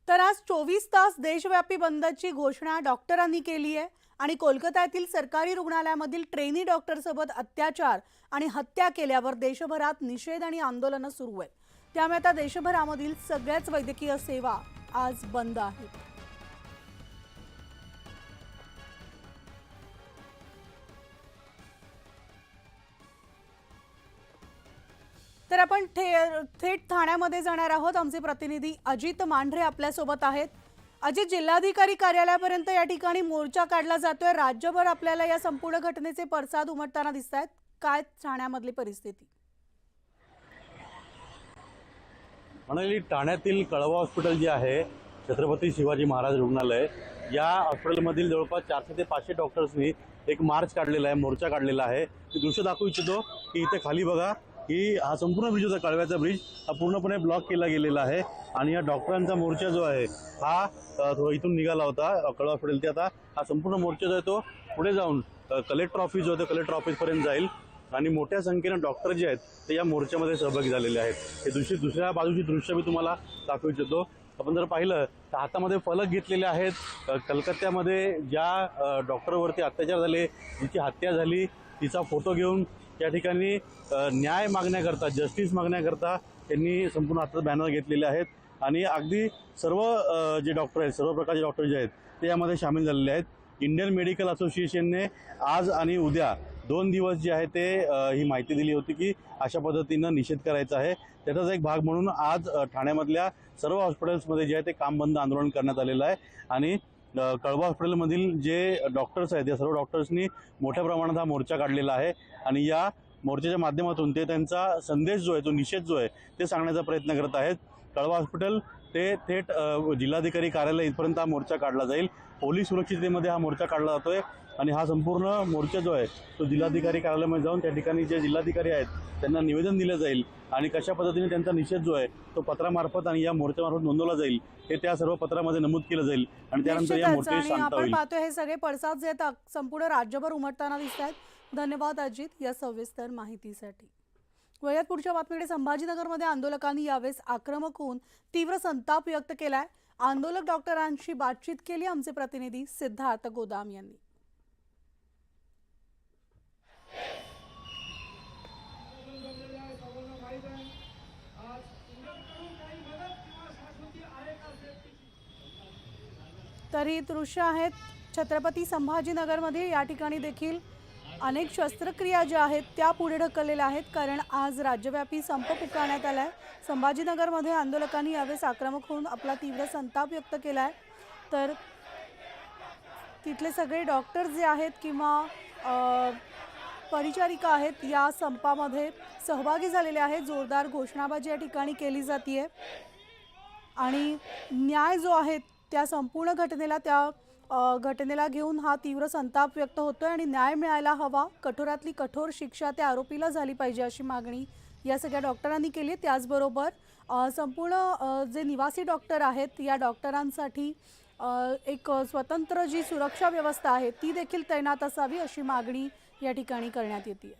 तर आज 24 तास देशव्यापी बंदची घोषणा डॉक्टरांनी केली आहे आणि कोलकात्यातील सरकारी रुग्णालयामधील ट्रेनी डॉक्टरसोबत अत्याचार आणि हत्या केल्यावर देशभरात निषेध आणि आंदोलनं सुरू आहेत। त्यामुळे आता देशभरामधील सगळ्याच वैद्यकीय सेवा आज बंद आहेत। तर आपण थेट ठाण्यामध्ये जाणार आहोत। आमचे प्रतिनिधी अजित मांढरे आपल्या सोबत आहेत। अजित, जिल्हाधिकारी कार्यालयापर्यंत या ठिकाणी मोर्चा काढला जातोय। राज्यभर आपल्याला या संपूर्ण घटनेचे पडसाद उमटताना दिसतायत। काय ठाण्यामधली परिस्थिती? म्हणाली ठाण्यातील कळवा हॉस्पिटल जे आहे, छत्रपती शिवाजी महाराज रुग्णालय, या हॉस्पिटलमधील जवळपास 400 ते 500 डॉक्टर्सनी एक मार्च काढलेला आहे, मोर्चा काढलेला आहे। मी दृश्य दाखवू इच्छितो की इथे खाली बघा की हा संपूर्ण ब्रिज होता, कळव्याचा ब्रिज हा पूर्णपणे ब्लॉक केला गेलेला आहे आणि या डॉक्टरांचा मोर्चा जो आहे हा इथून निघाला होता कळवा हॉस्पिटल ते। आता हा संपूर्ण मोर्चा जो आहे तो पुढे जाऊन कलेक्टर ऑफिस जो आहे कलेक्टर ऑफिसपर्यंत जाईल आणि मोठ्या संख्येने डॉक्टर जे आहेत ते या मोर्चामध्ये सहभागी झालेले आहेत। हे दुसऱ्या बाजूची दृश्य मी तुम्हाला दाखवू इच्छितो। आपण जर पाहिलं तर हातामध्ये फलक घेतलेले आहेत। कलकत्त्यामध्ये ज्या डॉक्टरवरती अत्याचार झाले, जिची हत्या झाली, तिचा फोटो घेऊन त्या ठिकाणी न्याय मागण्याकरता, जस्टिस मागण्याकरता त्यांनी संपूर्ण हातात बॅनर घेतलेले आहेत आणि अगदी सर्व जे डॉक्टर आहेत, सर्व प्रकारचे डॉक्टर जे आहेत ते यामध्ये सामील झालेले आहेत। इंडियन मेडिकल असोसिएशनने आज आणि उद्या 2 दिवस जे आहे ते ही माहिती दिली होती की अशा पद्धतीनं निषेध करायचा आहे। त्याचाच एक भाग म्हणून आज ठाण्यामधल्या सर्व हॉस्पिटल्समध्ये जे आहे ते काम बंद आंदोलन करण्यात आलेलं आहे आणि कळवा हॉस्पिटलमधील जे डॉक्टर्स आहेत या सर्व डॉक्टर्सनी मोठ्या प्रमाणात हा मोर्चा काढलेला आहे आणि या मोर्चाच्या माध्यमातून ते त्यांचा संदेश जो आहे, तो निषेध जो आहे ते सांगण्याचा प्रयत्न करत आहेत। कळवा हॉस्पिटल ते थेट जिल्हाधिकारी कार्यालय इथपर्यंत हा मोर्चा काढला जाईल। पोलीस सुरक्षिततेमध्ये हा मोर्चा काढला जातोय आणि हा संपूर्ण मोर्चा जो आहे तो जिल्हाधिकारी कार्यालयामध्ये जाऊन त्या ठिकाणी जे जिल्हाधिकारी आहेत त्यांना निवेदन दिलं जाईल आणि कशा पद्धतीने त्यांचा निषेध जो आहे तो पत्रामार्फत आणि या मोर्चामार्फत नोंदवला जाईल हे त्या सर्व पत्रामध्ये नमूद केलं जाईल आणि त्यानंतर या मोर्चाची शांतता होईल। आपण पाहतोय हे सगळे पडसाद जे संपूर्ण राज्यभर उमटताना दिसतात। धन्यवाद अजित या सविस्तर माहितीसाठी। वयात पुढच्या बातमीकडे। संभाजीनगरमध्ये आंदोलकांनी यावेळेस आक्रमक होऊन तीव्र संताप व्यक्त केलाय। आंदोलक डॉक्टरांशी बातचीत केली आमचे प्रतिनिधी सिद्धार्थ गोदाम यांनी। तर ही दृश्य आहेत छत्रपती संभाजीनगरमध्ये। या ठिकाणी देखील अनेक शस्त्रक्रिया ज्या आहेत त्या पुढे ढकललेल्या आहेत, कारण आज राज्यव्यापी संप पुकारण्यात आलाय। संभाजीनगरमध्ये आंदोलकांनी यावेळेस आक्रमक होऊन आपला तीव्र संताप व्यक्त केलाय। तर तिथले सगळे डॉक्टर जे आहेत किंवा परिचारिका आहेत या संपामध्ये सहभागी झालेले आहेत। जोरदार घोषणाबाजी या ठिकाणी केली जाते आणि न्याय जो आहे त्या संपूर्ण घटनेला घेऊन हा तीव्र संताप व्यक्त होतोय आणि न्याय मिळायला हवा। कठोरातली कठोर शिक्षा त्या आरोपीला झाली पाहिजे अशी मागणी या सगळ्या डॉक्टरांनी केली। त्याचबरोबर संपूर्ण जे निवासी डॉक्टर आहेत या डॉक्टरांसाठी एक स्वतंत्र जी सुरक्षा व्यवस्था आहे ती देखील तैनात असावी अशी मागणी या ठिकाणी करण्यात येते।